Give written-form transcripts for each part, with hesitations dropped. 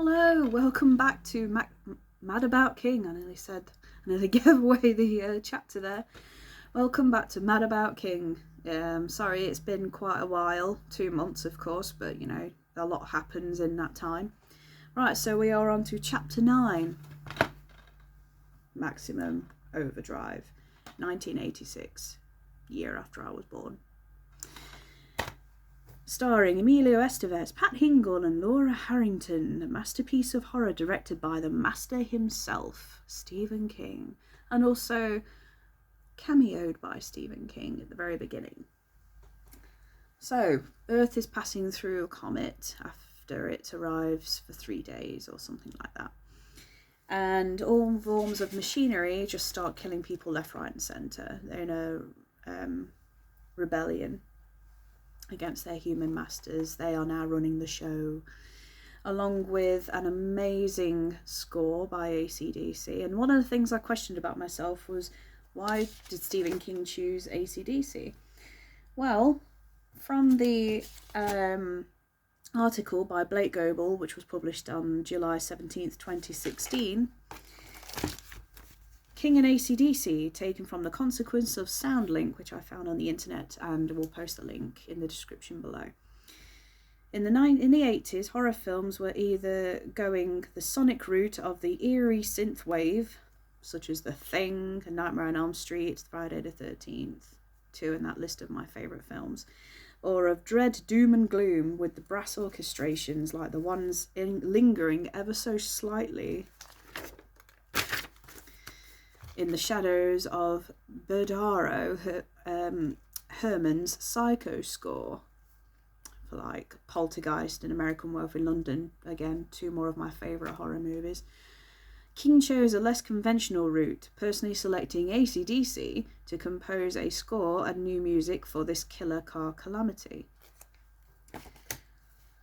Hello, welcome back to Mad About King. I nearly gave away the chapter there. Welcome back to Mad About King. Sorry, it's been quite a while, 2 months of course, but you know, a lot happens in that time. Right, so we are on to chapter 9, Maximum Overdrive, 1986, year after I was born. Starring Emilio Estevez, Pat Hingle and Laura Harrington, a masterpiece of horror directed by the master himself, Stephen King, and also cameoed by Stephen King at the very beginning. So, Earth is passing through a comet after it arrives for 3 days or something like that. And all forms of machinery just start killing people left, right and centre. They're in a rebellion against their human masters. They are now running the show, along with an amazing score by AC/DC. And one of the things I questioned about myself was, why did Stephen King choose AC/DC? Well, from the article by Blake Goble, which was published on July 17th, 2016, King and AC/DC, taken from The Consequence of Sound link, which I found on the internet, and we'll post the link in the description below. In the 80s, horror films were either going the sonic route of the eerie synth wave, such as The Thing, A Nightmare on Elm Street, Friday the 13th, two in that list of my favourite films, or of dread doom and gloom with the brass orchestrations like the ones lingering ever so slightly in the shadows of Berdaro Herman's Psycho score, for like Poltergeist and American Werewolf in London, again, two more of my favourite horror movies. King chose a less conventional route, personally selecting AC/DC to compose a score and new music for this killer car calamity.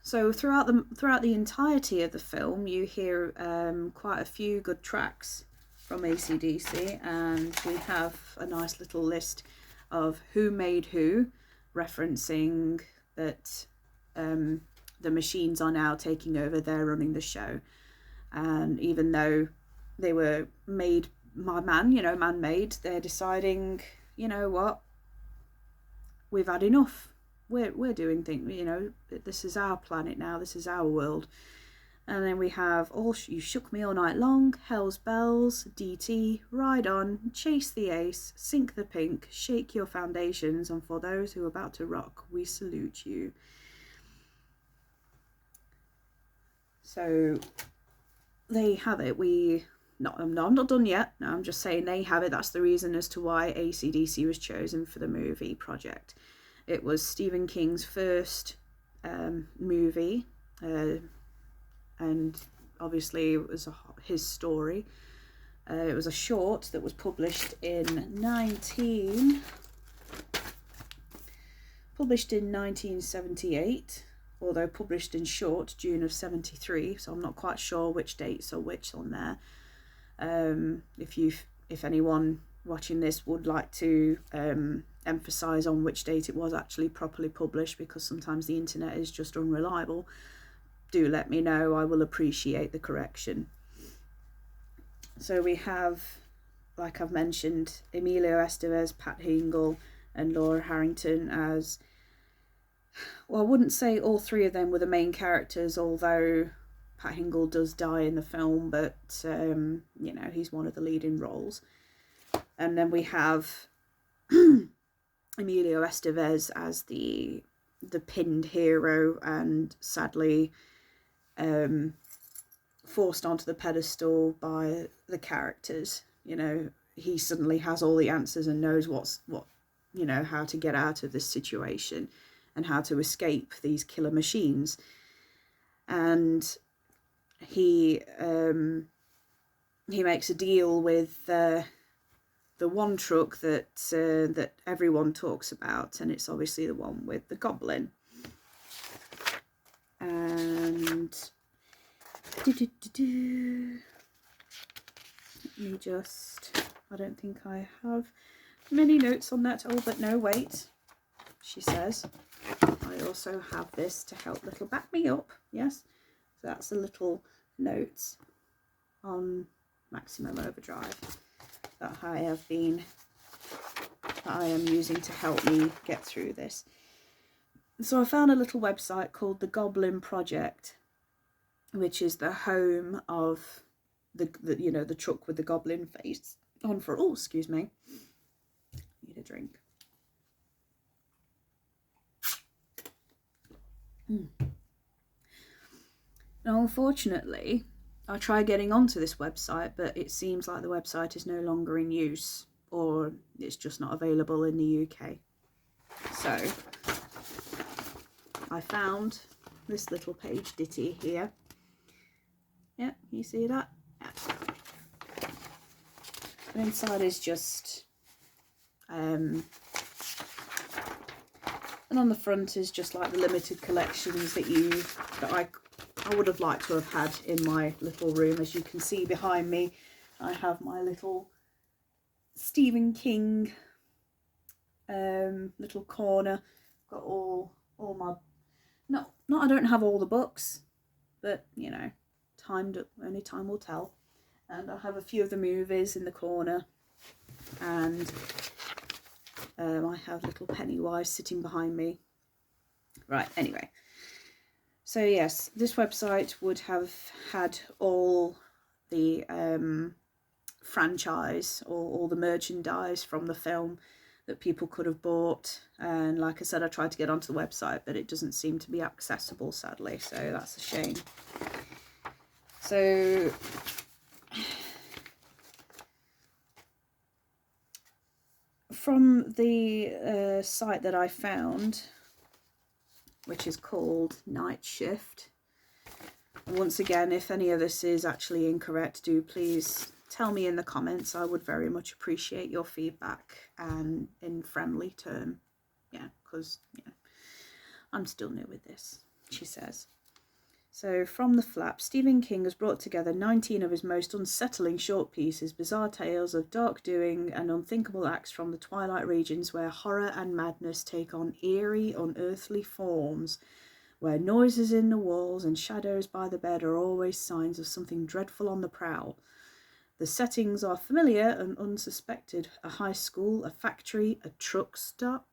So throughout the entirety of the film, you hear quite a few good tracks from AC/DC, and we have a nice little list of who made who, referencing that the machines are now taking over, they're running the show. And even though they were made by man-made, they're deciding, you know what, we've had enough. We're doing things, this is our planet now, this is our world. And then we have You Shook Me All Night Long, Hell's Bells, DT, Ride On, Chase the Ace, Sink the Pink, Shake Your Foundations, and For Those Who Are About to Rock, We Salute You. So they have it. I'm not done yet. No, I'm just saying they have it. That's the reason as to why AC/DC was chosen for the movie project. It was Stephen King's first movie, and obviously it was his story. It was a short that was published in 1978, although published in short June of 73, so I'm not quite sure which dates are which on there. If anyone watching this would like to emphasize on which date it was actually properly published, because sometimes the internet is just unreliable, do let me know. I will appreciate the correction. So we have, like I've mentioned, Emilio Estevez, Pat Hingle and Laura Harrington as, well, I wouldn't say all three of them were the main characters, although Pat Hingle does die in the film, but he's one of the leading roles. And then we have Emilio Estevez as the pinned hero, and sadly forced onto the pedestal by the characters. He suddenly has all the answers and knows how to get out of this situation and how to escape these killer machines. And he makes a deal with the one truck that everyone talks about, and it's obviously the one with the goblin. And let me just, I don't think I have many notes on that. Oh, but no, wait, she says, I also have this to help back me up. Yes, so that's a little notes on Maximum Overdrive that I am using to help me get through this. So I found a little website called the Goblin Project, which is the home of the truck with the goblin face on for. Oh, excuse me. Need a drink. Now, unfortunately, I tried getting onto this website, but it seems like the website is no longer in use, or it's just not available in the UK. So I found this little page ditty here. Yeah, you see that? Yeah. And inside is just and on the front is just like the limited collections that I would have liked to have had in my little room. As you can see behind me, I have my little Stephen King little corner. Got all my I don't have all the books, but you know, only time will tell. And I have a few of the movies in the corner, and I have little Pennywise sitting behind me. Right, anyway. So yes, this website would have had all the franchise or all the merchandise from the film that people could have bought. And like I said, I tried to get onto the website, but it doesn't seem to be accessible, sadly. So that's a shame. So from the site that I found, which is called Night Shift. And once again, if any of this is actually incorrect, do please tell me in the comments. I would very much appreciate your feedback, and in friendly term. Yeah, because I'm still new with this, she says. So, from the flap, Stephen King has brought together 19 of his most unsettling short pieces, bizarre tales of dark doing and unthinkable acts from the twilight regions where horror and madness take on eerie, unearthly forms, where noises in the walls and shadows by the bed are always signs of something dreadful on the prowl. The settings are familiar and unsuspected: a high school, a factory, a truck stop,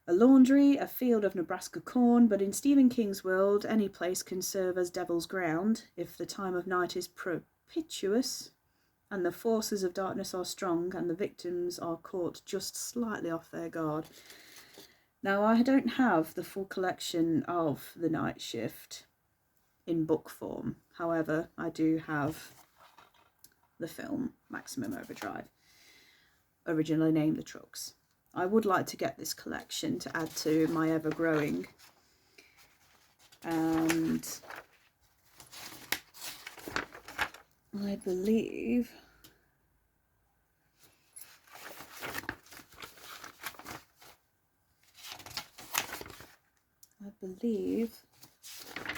a laundry, a field of Nebraska corn, but in Stephen King's world, any place can serve as devil's ground if the time of night is propitious and the forces of darkness are strong and the victims are caught just slightly off their guard. Now, I don't have the full collection of The Night Shift in book form. However, I do have the film Maximum Overdrive, originally named The Trucks. I would like to get this collection to add to my ever-growing, and I believe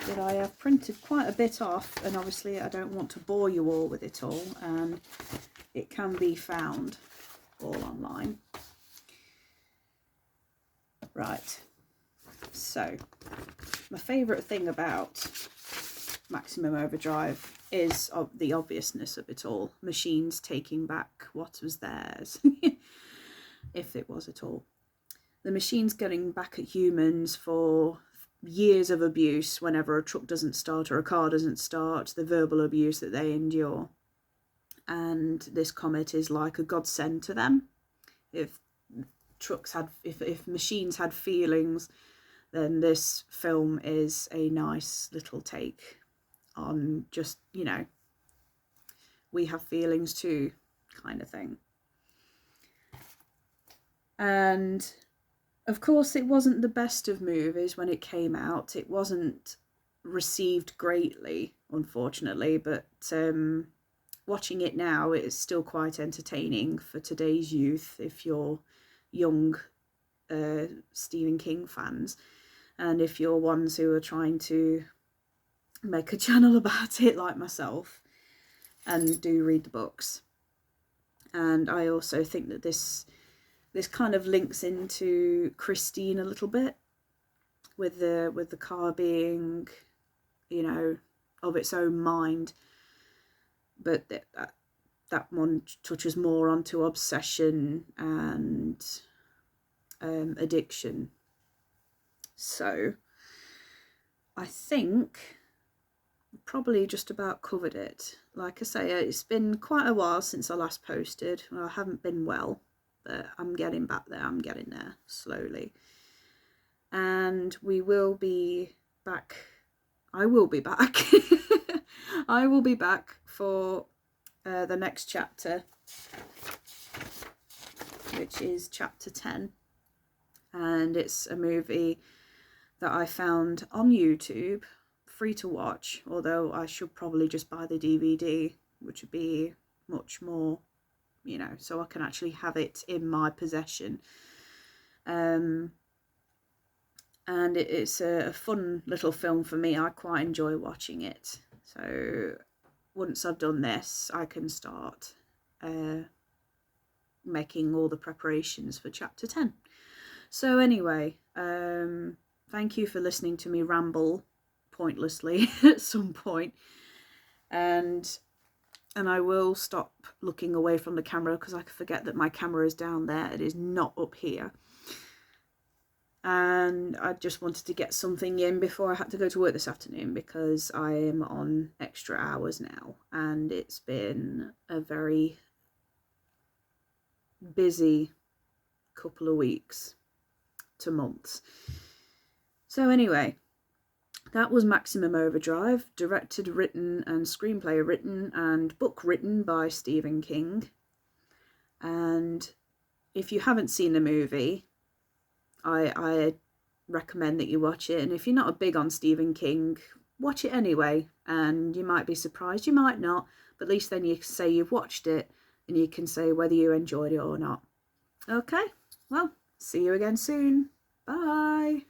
that I have printed quite a bit off, and obviously I don't want to bore you all with it all, and it can be found all online. Right, so my favourite thing about Maximum Overdrive is the obviousness of it all. Machines taking back what was theirs, if it was at all. The machines getting back at humans for years of abuse whenever a truck doesn't start or a car doesn't start, the verbal abuse that they endure. And this comet is like a godsend to them. If machines had feelings, then this film is a nice little take on just, we have feelings too, kind of thing. And of course it wasn't the best of movies when it came out. It wasn't received greatly, unfortunately, but watching it now, it is still quite entertaining for today's youth if you're young Stephen King fans, and if you're ones who are trying to make a channel about it like myself and do read the books. And I also think that this kind of links into Christine a little bit, with the car being, of its own mind. But that one touches more onto obsession and addiction. So I think probably just about covered it. Like I say, it's been quite a while since I last posted. Well, I haven't been well, but I'm getting back there. I'm getting there slowly. And we will be back. I will be back. I will be back for the next chapter, which is chapter 10. And it's a movie that I found on YouTube, free to watch, although I should probably just buy the DVD, which would be much more, you know, so I can actually have it in my possession. And it's a fun little film for me. I quite enjoy watching it. So once I've done this, I can start making all the preparations for chapter 10. So anyway, thank you for listening to me ramble pointlessly at some point, and I will stop looking away from the camera because I forget that my camera is down there. It is not up here. And I just wanted to get something in before I had to go to work this afternoon, because I am on extra hours now and it's been a very busy couple of weeks to months. So anyway, that was Maximum Overdrive, directed, written and screenplay written and book written by Stephen King. And if you haven't seen the movie, I recommend that you watch it. And if you're not big on Stephen King, watch it anyway, and you might be surprised, you might not, but at least then you say you've watched it and you can say whether you enjoyed it or not. Okay, well, see you again soon. Bye.